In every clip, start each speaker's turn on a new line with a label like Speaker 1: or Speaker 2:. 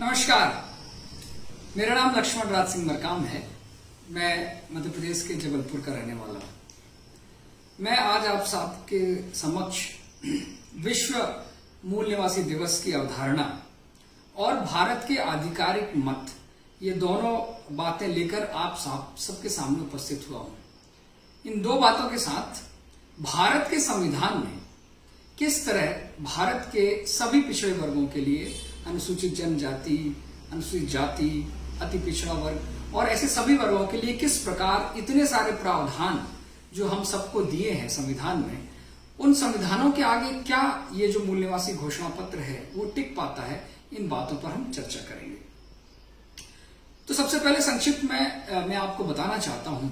Speaker 1: नमस्कार, मेरा नाम लक्ष्मण राज सिंह मरकाम है। मैं मध्य प्रदेश के जबलपुर का रहने वाला हूं। मैं आज आप सबके समक्ष विश्व मूल निवासी दिवस की अवधारणा और भारत के आधिकारिक मत, ये दोनों बातें लेकर आप सबके सामने उपस्थित हुआ हूं। इन दो बातों के साथ भारत के संविधान में किस तरह भारत के सभी पिछड़े वर्गों के लिए, अनुसूचित जनजाति, अनुसूचित जाति, अति पिछड़ा वर्ग और ऐसे सभी वर्गों के लिए किस प्रकार इतने सारे प्रावधान जो हम सबको दिए हैं संविधान में, उन संविधानों के आगे क्या ये जो मूल निवासी घोषणा पत्र है वो टिक पाता है, इन बातों पर हम चर्चा करेंगे। तो सबसे पहले संक्षिप्त में मैं आपको बताना चाहता हूं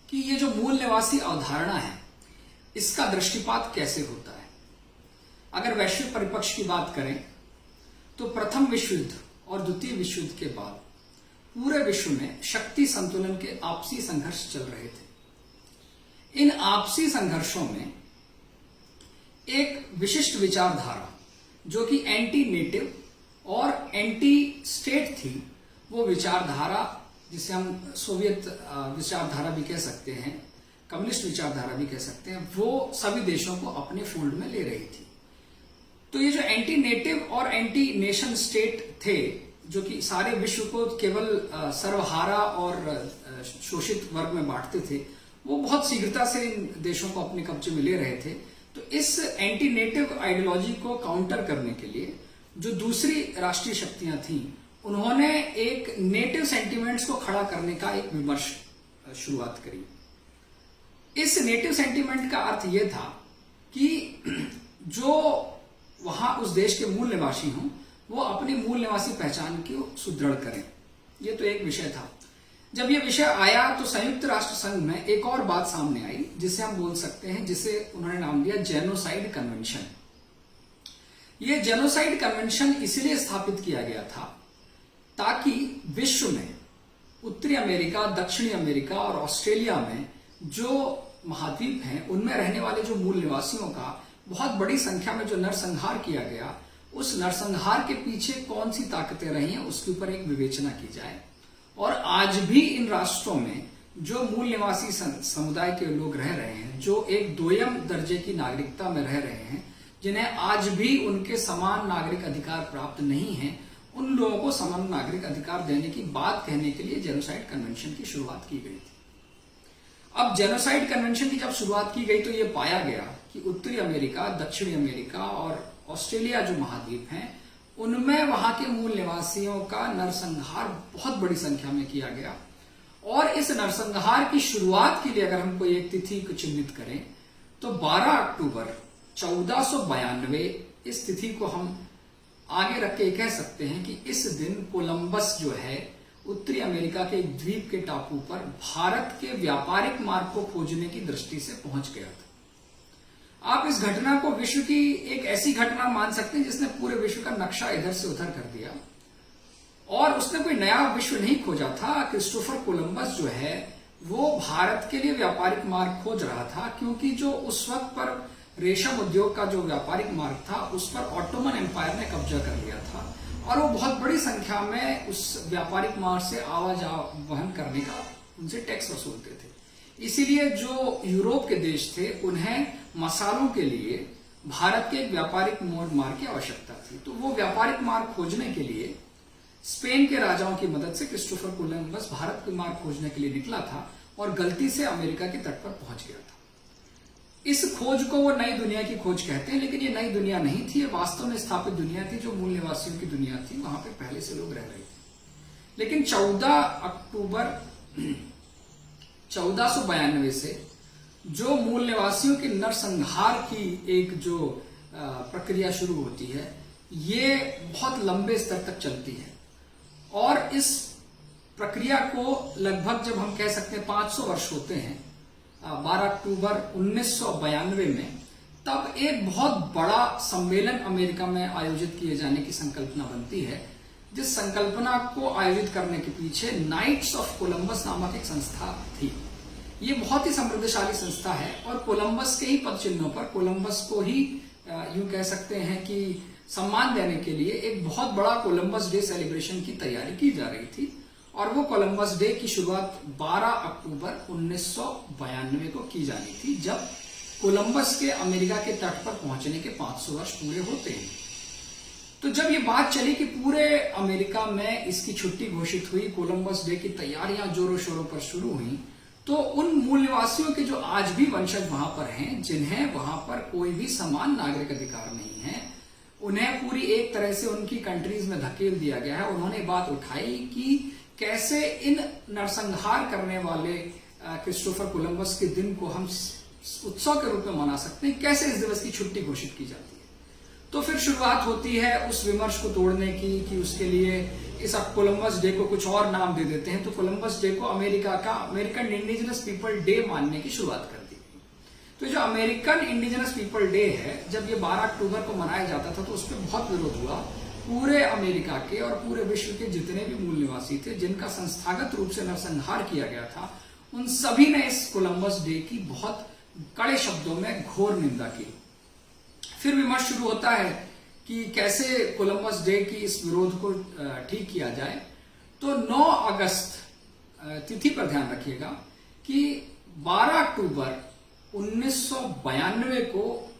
Speaker 1: कि ये जो मूल निवासी अवधारणा है इसका दृष्टिपात कैसे होता है। अगर वैश्विक परिप्रेक्ष्य की बात करें तो प्रथम विश्व युद्ध और द्वितीय विश्व युद्ध के बाद पूरे विश्व में शक्ति संतुलन के आपसी संघर्ष चल रहे थे। इन आपसी संघर्षों में एक विशिष्ट विचारधारा जो कि एंटी नेटिव और एंटी स्टेट थी, वो विचारधारा जिसे हम सोवियत विचारधारा भी कह सकते हैं, कम्युनिस्ट विचारधारा भी कह सकते हैं, वो सभी देशों को अपने फोल्ड में ले रही थी। तो ये जो एंटी नेटिव और एंटी नेशन स्टेट थे, जो कि सारे विश्व को केवल सर्वहारा और शोषित वर्ग में बांटते थे, वो बहुत शीघ्रता से इन देशों को अपने कब्जे में ले रहे थे। तो इस एंटी नेटिव आइडियोलॉजी को काउंटर करने के लिए जो दूसरी राष्ट्रीय शक्तियां थीं, उन्होंने एक नेटिव सेंटिमेंट्स को खड़ा करने का एक विमर्श शुरुआत करी। इस नेटिव सेंटिमेंट का अर्थ यह था कि जो वहां उस देश के मूल निवासी हों, वो अपनी मूल निवासी पहचान को सुदृढ़ करें। ये तो एक विषय था। जब ये विषय आया तो संयुक्त राष्ट्र संघ में एक और बात सामने आई जिसे हम बोल सकते हैं, जिसे उन्होंने नाम दिया जेनोसाइड कन्वेंशन। ये जेनोसाइड कन्वेंशन इसलिए स्थापित किया गया था ताकि विश्व में उत्तरी अमेरिका, दक्षिणी अमेरिका और ऑस्ट्रेलिया में जो महाद्वीप हैं, उनमें रहने वाले जो मूल निवासियों का बहुत बड़ी संख्या में जो नरसंहार किया गया, उस नरसंहार के पीछे कौन सी ताकतें रही हैं उसके ऊपर एक विवेचना की जाए। और आज भी इन राष्ट्रों में जो मूल निवासी समुदाय के लोग रह रहे हैं, जो एक दोयम दर्जे की नागरिकता में रह रहे हैं, जिन्हें आज भी उनके समान नागरिक अधिकार प्राप्त नहीं है, उन लोगों को समान नागरिक अधिकार देने की बात कहने के लिए जेनोसाइड कन्वेंशन की शुरुआत की गई थी। अब जेनोसाइड कन्वेंशन की जब शुरुआत की गई तो ये पाया गया कि उत्तरी अमेरिका, दक्षिणी अमेरिका और ऑस्ट्रेलिया जो महाद्वीप हैं, उनमें वहां के मूल निवासियों का नरसंहार बहुत बड़ी संख्या में किया गया। और इस नरसंहार की शुरुआत के लिए अगर हम कोई एक तिथि को चिन्हित करें तो 12 अक्टूबर 1492, इस तिथि को हम आगे रख के कह सकते हैं कि इस दिन कोलंबस जो है उत्तरी अमेरिका के एक द्वीप के टापू पर भारत के व्यापारिक मार्ग को खोजने की दृष्टि से पहुंच गया था। आप इस घटना को विश्व की एक ऐसी घटना मान सकते हैं जिसने पूरे विश्व का नक्शा इधर से उधर कर दिया। और उसने कोई नया विश्व नहीं खोजा था। क्रिस्टोफर कोलंबस जो है वो भारत के लिए व्यापारिक मार्ग खोज रहा था, क्योंकि जो उस वक्त पर रेशम उद्योग का जो व्यापारिक मार्ग था उस पर ऑटोमन एम्पायर ने कब्जा कर लिया था और वो बहुत बड़ी संख्या में उस व्यापारिक मार्ग से आवाजाही करने का उनसे टैक्स वसूलते थे। इसीलिए जो यूरोप के देश थे उन्हें मसालों के लिए भारत के एक व्यापारिक मार्ग की आवश्यकता थी। तो वो व्यापारिक मार्ग खोजने के लिए स्पेन के राजाओं की मदद से क्रिस्टोफर कोलंबस भारत के मार्ग खोजने के लिए निकला था और गलती से अमेरिका के तट पर पहुंच गया था। इस खोज को वो नई दुनिया की खोज कहते हैं, लेकिन ये नई दुनिया नहीं थी, ये वास्तव में स्थापित दुनिया थी, जो मूल निवासियों की दुनिया थी। वहां पे पहले से लोग रह रहे थे। लेकिन 14 अक्टूबर 1492 से जो मूल निवासियों के नरसंहार की एक जो प्रक्रिया शुरू होती है, ये बहुत लंबे स्तर तक चलती है। और इस प्रक्रिया को लगभग, जब हम कह सकते हैं 500 वर्ष होते हैं, 12 अक्टूबर 1992 में, तब एक बहुत बड़ा सम्मेलन अमेरिका में आयोजित किए जाने की संकल्पना बनती है, जिस संकल्पना को आयोजित करने के पीछे नाइट्स ऑफ कोलंबस नामक एक संस्था थी। ये बहुत ही समृद्धशाली संस्था है और कोलंबस के ही पद चिन्हों पर, कोलंबस को ही यूं कह सकते हैं कि सम्मान देने के लिए एक बहुत बड़ा कोलंबस डे सेलिब्रेशन की तैयारी की जा रही थी। और वो कोलंबस डे की शुरुआत 12 अक्टूबर 1992 को की जानी थी, जब कोलंबस के अमेरिका के तट पर पहुंचने के 500 वर्ष पूरे होते हैं। तो जब ये बात चली कि पूरे अमेरिका में इसकी छुट्टी घोषित हुई, कोलंबस डे की तैयारियां जोरों शोरों पर शुरू हुई, तो उन मूल निवासियों के जो आज भी वंशज वहां पर हैं, जिन्हें वहां पर कोई भी समान नागरिक अधिकार नहीं है, उन्हें पूरी एक तरह से उनकी कंट्रीज में धकेल दिया गया है। उन्होंने बात उठाई कि कैसे इन नरसंहार करने वाले क्रिस्टोफर कोलंबस के दिन को हम उत्सव के रूप में मना सकते हैं, कैसे इस दिवस की छुट्टी घोषित की जाती है। तो फिर शुरुआत होती है उस विमर्श को तोड़ने की कि उसके लिए इस कोलंबस डे को कुछ और नाम दे देते हैं। तो कोलंबस डे को अमेरिका का अमेरिकन इंडिजिनस पीपल डे मानने की शुरुआत कर दी गई। तो जो अमेरिकन इंडिजिनस पीपल डे है, जब ये 12 अक्टूबर को मनाया जाता था, तो उस पर बहुत विरोध हुआ। पूरे अमेरिका के और पूरे विश्व के जितने भी मूल निवासी थे, जिनका संस्थागत रूप से नरसंहार किया गया था, उन सभी ने इस कोलंबस डे की बहुत कड़े शब्दों में घोर निंदा की। फिर विमर्श शुरू होता है कि कैसे कोलंबस डे की इस विरोध को ठीक किया जाए। तो 9 अगस्त तिथि पर ध्यान रखिएगा कि 12 अक्टूबर 1992 को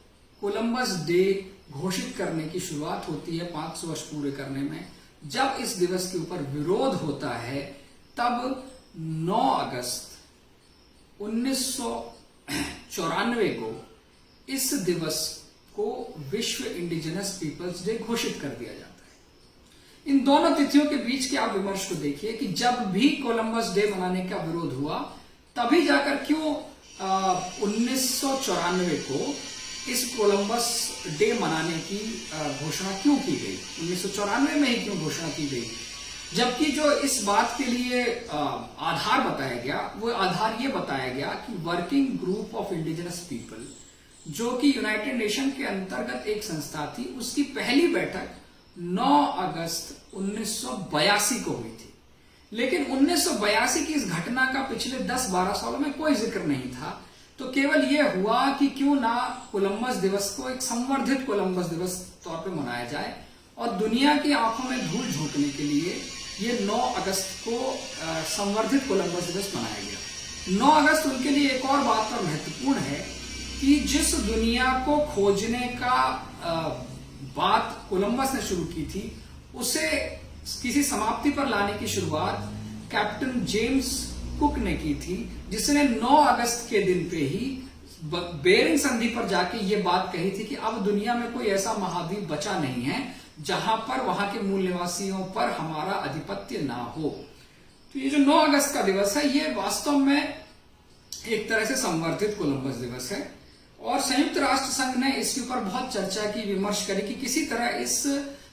Speaker 1: कोलंबस डे घोषित करने की शुरुआत होती है 500 वर्ष पूरे करने में। जब इस दिवस के ऊपर विरोध होता है, तब 9 अगस्त 1994 को इस दिवस को विश्व इंडिजिनस पीपल्स डे घोषित कर दिया जाता है। इन दोनों तिथियों के बीच के आप विमर्श को देखिए कि जब भी कोलंबस डे मनाने का विरोध हुआ, तभी जाकर क्यों 1994 को इस कोलंबस डे मनाने की घोषणा क्यों की गई, 1994 में ही क्यों घोषणा की गई, जबकि जो इस बात के लिए आधार बताया गया, वो आधार ये बताया गया कि working group of indigenous people, जो कि यूनाइटेड नेशन के अंतर्गत एक संस्था थी, उसकी पहली बैठक 9 अगस्त 1982 को हुई थी। लेकिन 1982 की इस घटना का पिछले 10-12 सालों में कोई जिक्र नहीं था। तो केवल यह हुआ कि क्यों ना कोलंबस दिवस को एक संवर्धित कोलंबस दिवस तौर पे मनाया जाए, और दुनिया की आंखों में धूल झोंकने के लिए ये 9 अगस्त को संवर्धित कोलंबस दिवस मनाया गया। 9 अगस्त उनके लिए एक और बात पर महत्वपूर्ण है कि जिस दुनिया को खोजने का बात कोलंबस ने शुरू की थी, उसे किसी समाप्ति पर लाने की शुरुआत कैप्टन जेम्स कुक ने की थी, जिसने 9 अगस्त के दिन पे ही बेरिंग संधि पर जाके ये बात कही थी कि अब दुनिया में कोई ऐसा महाद्वीप बचा नहीं है जहां पर वहां के मूल निवासियों पर हमारा आधिपत्य ना हो। तो ये जो 9 अगस्त का दिवस है, ये वास्तव में एक तरह से संवर्धित कोलंबस दिवस है। और संयुक्त राष्ट्र संघ ने इसके ऊपर बहुत चर्चा की, विमर्श करी कि किसी तरह इस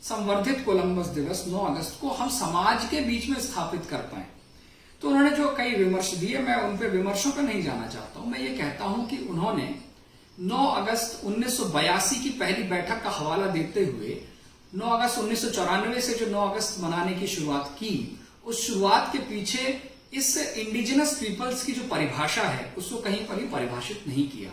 Speaker 1: संवर्धित कोलंबस दिवस 9 अगस्त को हम समाज के बीच में स्थापित कर पाए। तो उन्होंने जो कई विमर्श दिए, मैं उन पे विमर्शों पे नहीं जाना चाहता हूं। मैं ये कहता हूं कि उन्होंने 9 अगस्त 1982 की पहली बैठक का हवाला देते हुए 9 अगस्त 1994 से जो 9 अगस्त मनाने की शुरुआत की, उस शुरुआत के पीछे इस इंडिजिनस पीपल्स की जो परिभाषा है, उसको कहीं पर भी परिभाषित नहीं किया।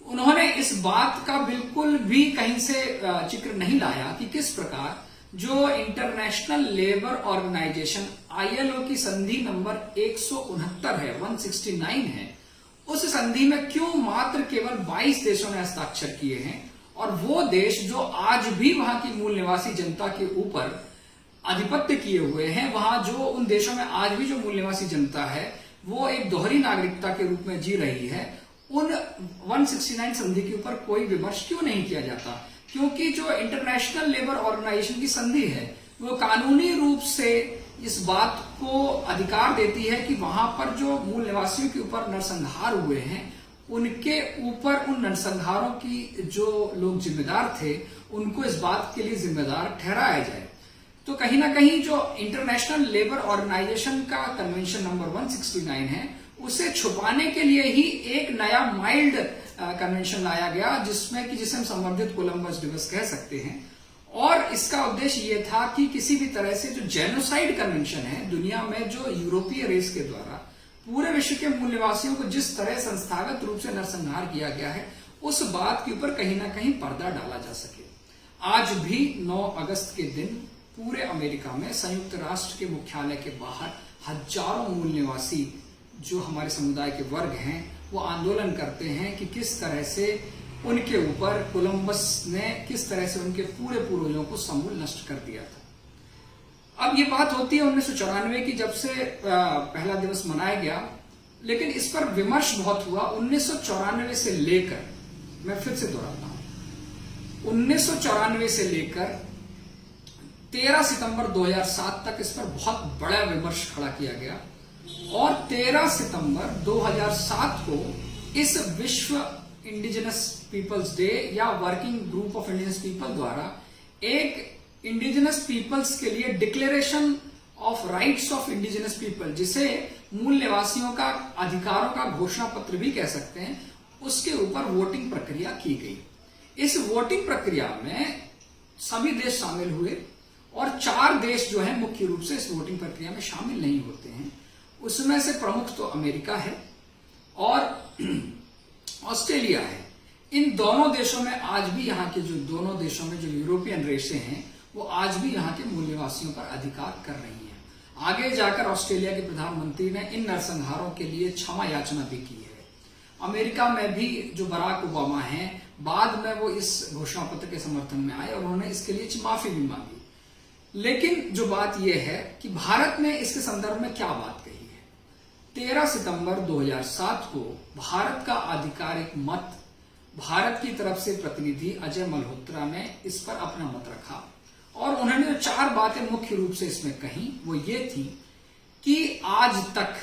Speaker 1: उन्होंने इस बात का बिल्कुल भी कहीं से जिक्र नहीं लाया कि किस प्रकार जो इंटरनेशनल लेबर ऑर्गेनाइजेशन ILO की संधि नंबर 169 है, 169 है, उस संधि में क्यों मात्र केवल 22 देशों ने हस्ताक्षर किए हैं, और वो देश जो आज भी वहां की मूल निवासी जनता के ऊपर आधिपत्य किए हुए हैं, वहां जो उन देशों में आज भी जो मूल निवासी जनता है वो एक दोहरी नागरिकता के रूप में जी रही है, उन 169 संधि के ऊपर कोई विमर्श क्यों नहीं किया जाता? क्योंकि जो इंटरनेशनल लेबर ऑर्गेनाइजेशन की संधि है, वो कानूनी रूप से इस बात को अधिकार देती है कि वहां पर जो मूल निवासियों के ऊपर नरसंहार हुए हैं, उनके ऊपर उन नरसंहारों की जो लोग जिम्मेदार थे, उनको इस बात के लिए जिम्मेदार ठहराया जाए। तो कहीं ना कहीं जो इंटरनेशनल लेबर ऑर्गेनाइजेशन का कन्वेंशन नंबर 169 है, उसे छुपाने के लिए ही एक नया माइल्ड कन्वेंशन लाया गया, जिसमें कि जिसे हम संवर्धित कोलंबस दिवस कह सकते हैं। और इसका उद्देश्य ये था कि किसी भी तरह से जो जेनोसाइड कन्वेंशन है दुनिया में, जो यूरोपीय रेस के द्वारा पूरे विश्व के मूल निवासियों को जिस तरह संस्थागत रूप से नरसंहार किया गया है, उस बात के ऊपर कहीं ना कहीं पर्दा डाला जा सके। आज भी 9 अगस्त के दिन पूरे अमेरिका में संयुक्त राष्ट्र के मुख्यालय के बाहर हजारों मूल निवासी जो हमारे समुदाय के वर्ग हैं वो आंदोलन करते हैं कि किस तरह से उनके ऊपर कोलंबस ने किस तरह से उनके पूरे पूर्वजों को समूल नष्ट कर दिया था। अब ये बात होती है 1994 की, जब से पहला दिवस मनाया गया, लेकिन इस पर विमर्श बहुत हुआ। 1994 से लेकर, मैं फिर से दोहराता हूं, 1994 से लेकर 13 सितंबर 2007 तक इस पर बहुत बड़ा विमर्श खड़ा किया गया और 13 सितंबर 2007 को इस विश्व इंडिजिनस पीपल्स डे या working group of indigenous people द्वारा एक इंडिजिनस पीपल्स के लिए declaration of rights of indigenous people, जिसे मूल निवासियों का अधिकारों का घोषणा पत्र भी कह सकते हैं, उसके ऊपर वोटिंग प्रक्रिया की गई। इस वोटिंग प्रक्रिया में सभी देश शामिल हुए और 4 देश जो है मुख्य रूप से इस वोटिंग प्रक्रिया में शामिल नहीं होते हैं। उसमें से प्रमुख तो अमेरिका है और ऑस्ट्रेलिया है। इन दोनों देशों में आज भी यहाँ के जो दोनों देशों में जो यूरोपियन रेसें हैं वो आज भी यहाँ के मूल निवासियों पर अधिकार कर रही हैं। आगे जाकर ऑस्ट्रेलिया के प्रधानमंत्री ने इन नरसंहारों के लिए क्षमा याचना भी की है। अमेरिका में भी जो बराक ओबामा हैं, बाद में वो इस घोषणा पत्र के समर्थन में आए और उन्होंने इसके लिए माफी भी मांगी। लेकिन जो बात यह है कि भारत ने इसके संदर्भ में क्या बात कही है। 13 सितंबर 2007 को भारत का आधिकारिक मत, भारत की तरफ से प्रतिनिधि अजय मल्होत्रा ने इस पर अपना मत रखा और उन्होंने जो 4 बातें मुख्य रूप से इसमें कही वो ये थी कि आज तक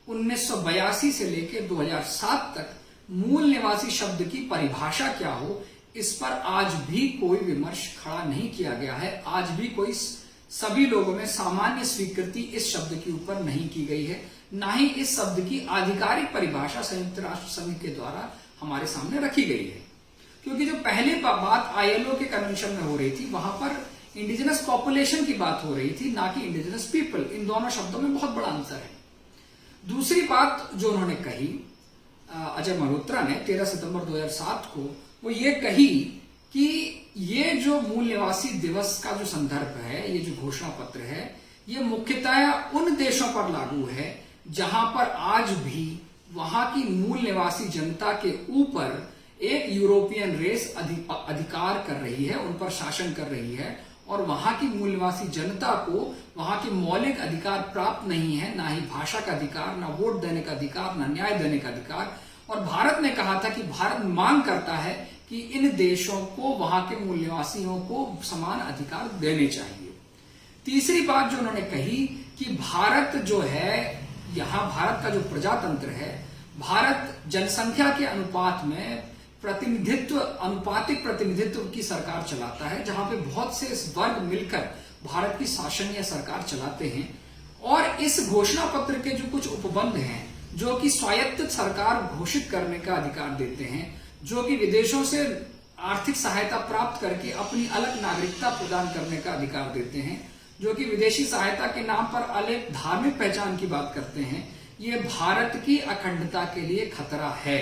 Speaker 1: 1982 से लेकर 2007 तक मूल निवासी शब्द की परिभाषा क्या हो, इस पर आज भी कोई विमर्श खड़ा नहीं किया गया है। आज भी कोई सभी लोगों में सामान्य स्वीकृति इस शब्द के ऊपर नहीं की गई है, ना ही इस शब्द की आधिकारिक परिभाषा संयुक्त राष्ट्र संघ के द्वारा हमारे सामने रखी गई है। क्योंकि जो पहली बात ILO के कन्वेंशन में हो रही थी, वहां पर इंडिजिनस पॉपुलेशन की बात हो रही थी, ना कि इंडिजिनस पीपल। इन दोनों शब्दों में बहुत बड़ा अंतर है। दूसरी बात जो उन्होंने कही अजय मल्होत्रा ने 13 सितंबर 2007 को, वो ये कही कि ये जो मूल निवासी दिवस का जो संदर्भ है, ये जो घोषणा पत्र है, ये मुख्यतः उन देशों पर लागू है जहां पर आज भी वहां की मूल निवासी जनता के ऊपर एक यूरोपियन रेस अधिकार कर रही है, उन पर शासन कर रही है और वहां की मूल निवासी जनता को वहां के मौलिक अधिकार प्राप्त नहीं है, ना ही भाषा का अधिकार, ना वोट देने का अधिकार, ना न्याय देने का अधिकार। और भारत ने कहा था कि भारत मांग करता है कि इन देशों को, वहां के मूल निवासियों को समान अधिकार देने चाहिए। तीसरी बात जो उन्होंने कही कि भारत जो है, यहां भारत का जो प्रजातंत्र है, भारत जनसंख्या के अनुपात में अनुपातिक प्रतिनिधित्व की सरकार चलाता है, जहां पे बहुत से वर्ग मिलकर भारत की शासन या सरकार चलाते हैं। और इस घोषणा पत्र के जो कुछ उपबंध हैं, जो कि स्वायत्त सरकार घोषित करने का अधिकार देते हैं, जो कि विदेशों से आर्थिक सहायता प्राप्त करके अपनी अलग नागरिकता प्रदान करने का अधिकार देते हैं, जो कि विदेशी सहायता के नाम पर अलग धार्मिक पहचान की बात करते हैं, ये भारत की अखंडता के लिए खतरा है।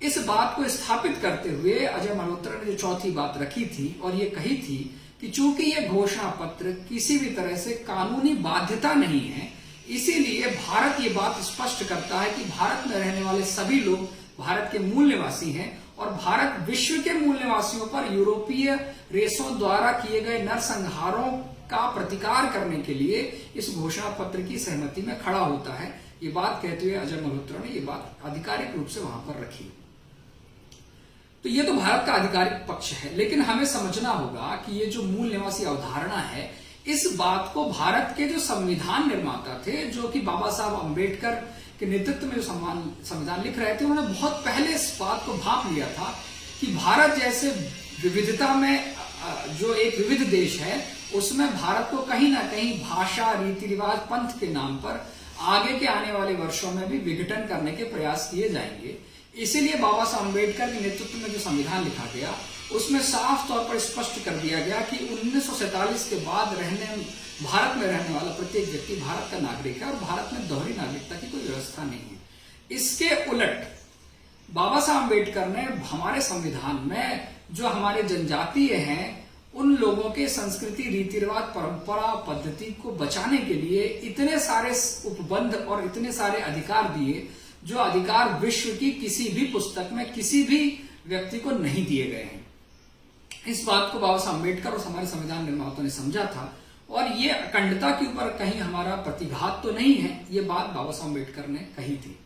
Speaker 1: इस बात को स्थापित करते हुए अजय मल्होत्रा ने जो चौथी बात रखी थी और ये कही थी कि चूंकि ये घोषणा पत्र किसी भी तरह से कानूनी बाध्यता नहीं है, इसीलिए भारत ये बात स्पष्ट करता है कि भारत में रहने वाले सभी लोग भारत के मूल निवासी हैं और भारत विश्व के मूल निवासियों पर यूरोपीय रेसों द्वारा किए गए नरसंहारों का प्रतिकार करने के लिए इस घोषणा पत्र की सहमति में खड़ा होता है। ये बात कहते हुए अजय मल्होत्रा ने ये बात आधिकारिक रूप से वहां पर रखी। तो ये तो भारत का आधिकारिक पक्ष है, लेकिन हमें समझना होगा कि ये जो मूल निवासी अवधारणा है, इस बात को भारत के जो संविधान निर्माता थे, जो कि बाबा साहब अम्बेडकर के नेतृत्व में जो संविधान लिख रहे थे, उन्होंने बहुत पहले इस बात को भांप लिया था कि भारत जैसे विविधता में जो एक विविध देश है, उसमें भारत को कहीं ना कहीं भाषा, रीति रिवाज, पंथ के नाम पर आगे के आने वाले वर्षों में भी विघटन करने के प्रयास किए जाएंगे। इसीलिए बाबा साहब अम्बेडकर के नेतृत्व में जो संविधान लिखा गया, उसमें साफ तौर पर स्पष्ट कर दिया गया कि 1947 के बाद भारत में रहने वाला प्रत्येक व्यक्ति भारत का नागरिक है और भारत में दोहरी नागरिकता की कोई व्यवस्था नहीं है। इसके उलट बाबा साहब अम्बेडकर ने हमारे संविधान में जो हमारे जनजातीय हैं उन लोगों के संस्कृति, रीति रिवाज, परंपरा, पद्धति को बचाने के लिए इतने सारे उपबंध और इतने सारे अधिकार दिए, जो अधिकार विश्व की किसी भी पुस्तक में किसी भी व्यक्ति को नहीं दिए गए हैं। इस बात को बाबा साहब अम्बेडकर और हमारे संविधान निर्माताओं ने समझा था, और ये अखंडता के ऊपर कहीं हमारा प्रतिघात तो नहीं है, ये बात बाबा साहब अम्बेडकर ने कही थी।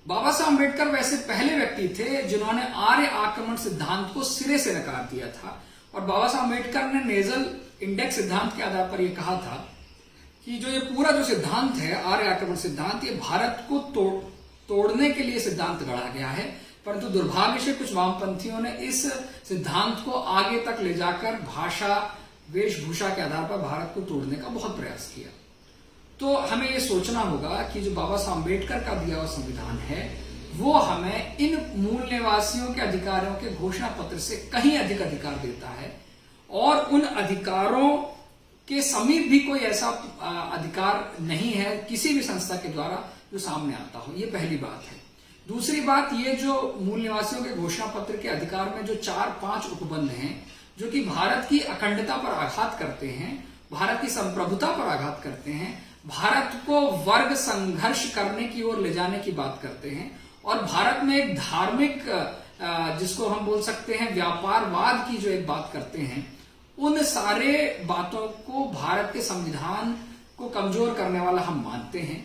Speaker 1: बाबा साहब अम्बेडकर वैसे पहले व्यक्ति थे जिन्होंने आर्य आक्रमण सिद्धांत को सिरे से नकार दिया था, और बाबा साहब अम्बेडकर ने नेजल इंडेक्स सिद्धांत के आधार पर यह कहा था कि जो ये पूरा जो सिद्धांत है, आर्य आक्रमण सिद्धांत, ये भारत को तोड़ने के लिए सिद्धांत गढ़ा गया है, परंतु दुर्भाग्य से कुछ वामपंथियों ने इस सिद्धांत को आगे तक ले जाकर भाषा, वेशभूषा के आधार पर भारत को तोड़ने का बहुत प्रयास किया। तो हमें ये सोचना होगा कि जो बाबा साहब अम्बेडकर का दिया हुआ संविधान है, वो हमें इन मूल निवासियों के अधिकारों के घोषणा पत्र से कहीं अधिक अधिकार देता है, और उन अधिकारों के समीप भी कोई ऐसा अधिकार नहीं है किसी भी संस्था के द्वारा जो सामने आता हो। ये पहली बात है। दूसरी बात, ये जो मूल निवासियों के घोषणा पत्र के अधिकार में जो 4-5 उपबंध हैं जो कि भारत की अखंडता पर आघात करते हैं, भारत की संप्रभुता पर आघात करते हैं, भारत को वर्ग संघर्ष करने की ओर ले जाने की बात करते हैं, और भारत में एक धार्मिक, जिसको हम बोल सकते हैं व्यापारवाद की जो एक बात करते हैं, उन सारे बातों को भारत के संविधान को कमजोर करने वाला हम मानते हैं।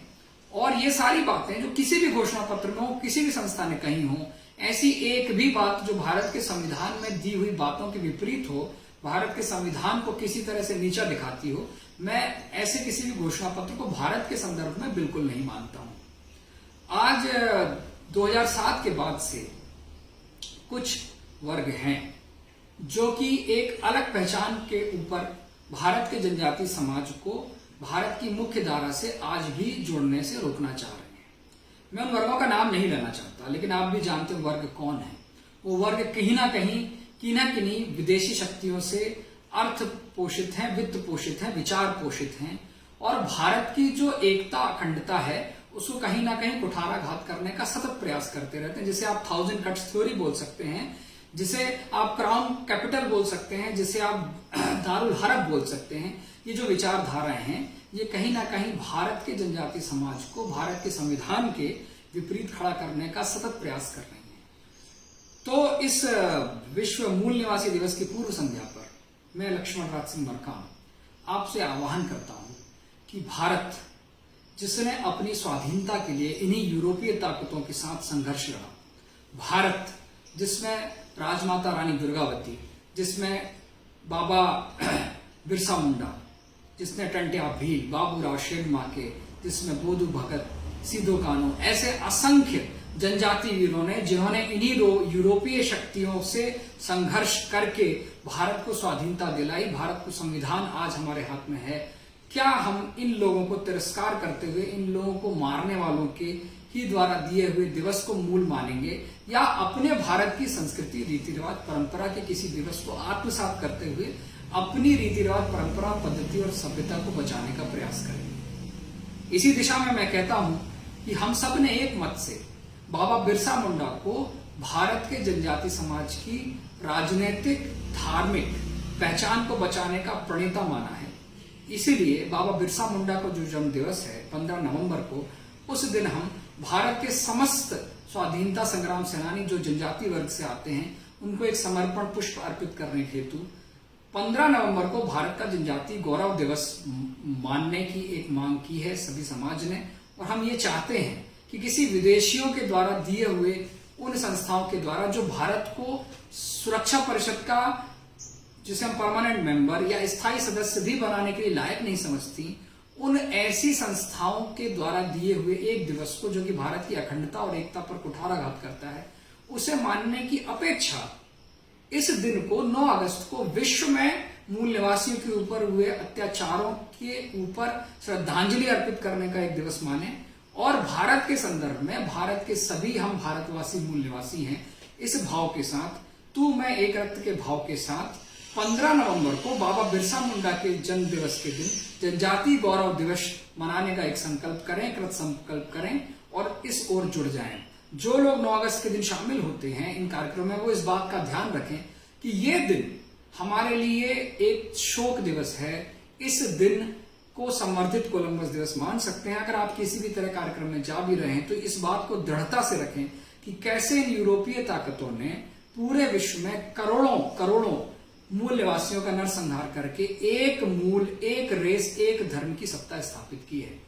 Speaker 1: और ये सारी बातें जो किसी भी घोषणा पत्र में हो, किसी भी संस्था ने कही हो, ऐसी एक भी बात जो भारत के संविधान में दी हुई बातों के विपरीत हो, भारत के संविधान को किसी तरह से नीचा दिखाती हो, मैं ऐसे किसी भी घोषणा पत्र को भारत के संदर्भ में बिल्कुल नहीं मानता हूं। आज 2007 के बाद से कुछ वर्ग हैं जो कि एक अलग पहचान के ऊपर भारत के जनजातीय समाज को भारत की मुख्य धारा से आज भी जोड़ने से रोकना चाह रहे हैं। मैं उन वर्गों का नाम नहीं लेना चाहता, लेकिन आप भी जानते हो वर्ग कौन है। वो वर्ग कहीं ना कहीं किन्हीं विदेशी शक्तियों से अर्थ पोषित हैं, वित्त पोषित हैं, विचार पोषित हैं, और भारत की जो एकता, अखंडता है, उसको कहीं ना कहीं कुठाराघात करने का सतत प्रयास करते रहते हैं, जिसे आप 1000 कट्स थ्योरी बोल सकते हैं, जिसे आप क्राउन कैपिटल बोल सकते हैं, जिसे आप दारुल हरब बोल सकते हैं। ये जो विचारधाराएं हैं, ये कहीं ना कहीं भारत के जनजातीय समाज को भारत के संविधान के विपरीत खड़ा करने का सतत प्रयास कर रहे हैं। तो इस विश्व मूल निवासी दिवस की पूर्व संध्या पर मैं लक्ष्मण राज सिंह मरकाम आपसे आह्वान करता हूं कि भारत, जिसने अपनी स्वाधीनता के लिए इन्हीं यूरोपीय ताकतों के साथ संघर्ष लड़ा, भारत जिसमें राजमाता रानी दुर्गावती, जिसमें बाबा बिरसा मुंडा, जिसने टंट्या भील, बाबूराव शेरमाके, जिसमें बोधू भगत, सीधो कानू, ऐसे असंख्य जनजातीय वीरों ने, जिन्होंने इन्हीं यूरोपीय शक्तियों से संघर्ष करके भारत को स्वाधीनता दिलाई, भारत को संविधान आज हमारे हाथ में है। क्या हम इन लोगों को तिरस्कार करते हुए, इन लोगों को मारने वालों के ही द्वारा दिए हुए दिवस को मूल मानेंगे, या अपने भारत की संस्कृति, रीति रिवाज, परंपरा के किसी दिवस को आत्मसात करते हुए अपनी रीति रिवाज, परंपरा, पद्धति और सभ्यता को बचाने का प्रयास करेंगे? इसी दिशा में मैं कहता हूं कि हम सब ने एक मत से बाबा बिरसा मुंडा को भारत के जनजातीय समाज की राजनीतिक, धार्मिक पहचान को बचाने का प्रणेता माना है। इसीलिए बाबा बिरसा मुंडा को जो जन्म दिवस है 15 नवंबर को, उस दिन हम भारत के समस्त स्वाधीनता संग्राम सेनानी जो जनजातीय वर्ग से आते हैं, उनको एक समर्पण पुष्प अर्पित करने हेतु 15 नवंबर को भारत का जनजातीय गौरव दिवस मानने की एक मांग की है सभी समाज ने। और हम ये चाहते हैं कि किसी विदेशियों के द्वारा दिए हुए उन संस्थाओं के द्वारा जो भारत को सुरक्षा परिषद का, जिसे हम परमानेंट मेंबर या स्थायी सदस्य भी बनाने के लिए लायक नहीं समझती, उन ऐसी संस्थाओं के द्वारा दिए हुए एक दिवस को, जो कि भारत की अखंडता और एकता पर कुठाराघात करता है, उसे मानने की अपेक्षा इस दिन को 9 अगस्त को विश्व में मूल निवासियों के ऊपर हुए अत्याचारों के ऊपर श्रद्धांजलि अर्पित करने का एक दिवस माने, और भारत के संदर्भ में भारत के सभी हम भारतवासी मूल निवासी हैं, इस भाव के साथ, तू मैं एक रक्त के भाव के साथ 15 नवंबर को बाबा बिरसा मुंडा के जन्म दिवस के दिन जनजातीय गौरव दिवस मनाने का एक संकल्प करें, कृत संकल्प करें और इस ओर जुड़ जाएं। जो लोग 9 अगस्त के दिन शामिल होते हैं इन कार्यक्रमों में, वो इस बात का ध्यान रखें कि ये दिन हमारे लिए एक शोक दिवस है। इस दिन को संवर्धित कोलंबस दिवस मान सकते हैं। अगर आप किसी भी तरह कार्यक्रम में जा भी रहे हैं तो इस बात को दृढ़ता से रखें कि कैसे इन यूरोपीय ताकतों ने पूरे विश्व में करोड़ों मूल निवासियों का नरसंहार करके एक मूल, एक रेस, एक धर्म की सत्ता स्थापित की है।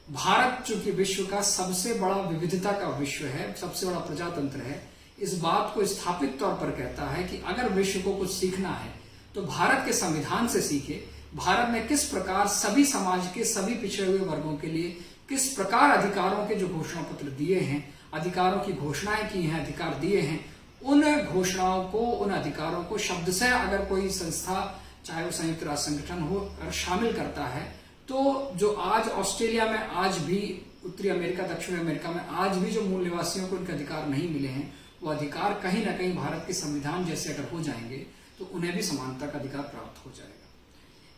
Speaker 1: भारत चूंकि विश्व का सबसे बड़ा विविधता का विश्व है, सबसे बड़ा प्रजातंत्र है, इस बात को स्थापित तौर पर कहता है कि अगर विश्व को कुछ सीखना है तो भारत के संविधान से सीखे। भारत ने किस प्रकार सभी समाज के सभी पिछड़े हुए वर्गों के लिए किस प्रकार अधिकारों के जो घोषणा पत्र दिए हैं, अधिकारों की घोषणाएं की हैं, अधिकार दिए हैं, उन घोषणाओं को, उन अधिकारों को शब्द से अगर कोई संस्था, चाहे वो संयुक्त राष्ट्र संगठन हो, अगर शामिल करता है तो जो आज ऑस्ट्रेलिया में, आज भी उत्तरी अमेरिका, दक्षिण अमेरिका में आज भी जो मूल निवासियों को उनके अधिकार नहीं मिले हैं, वो अधिकार कहीं ना कहीं भारत के संविधान जैसे अगर हो जाएंगे तो उन्हें भी समानता का अधिकार प्राप्त हो जाएगा।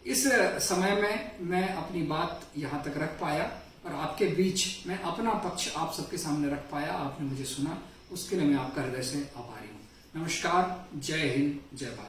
Speaker 1: इस समय में मैं अपनी बात यहां तक रख पाया और आपके बीच मैं अपना पक्ष आप सबके सामने रख पाया, आपने मुझे सुना, उसके लिए मैं आपका हृदय से आभारी हूं। नमस्कार, जय हिंद, जय भारत।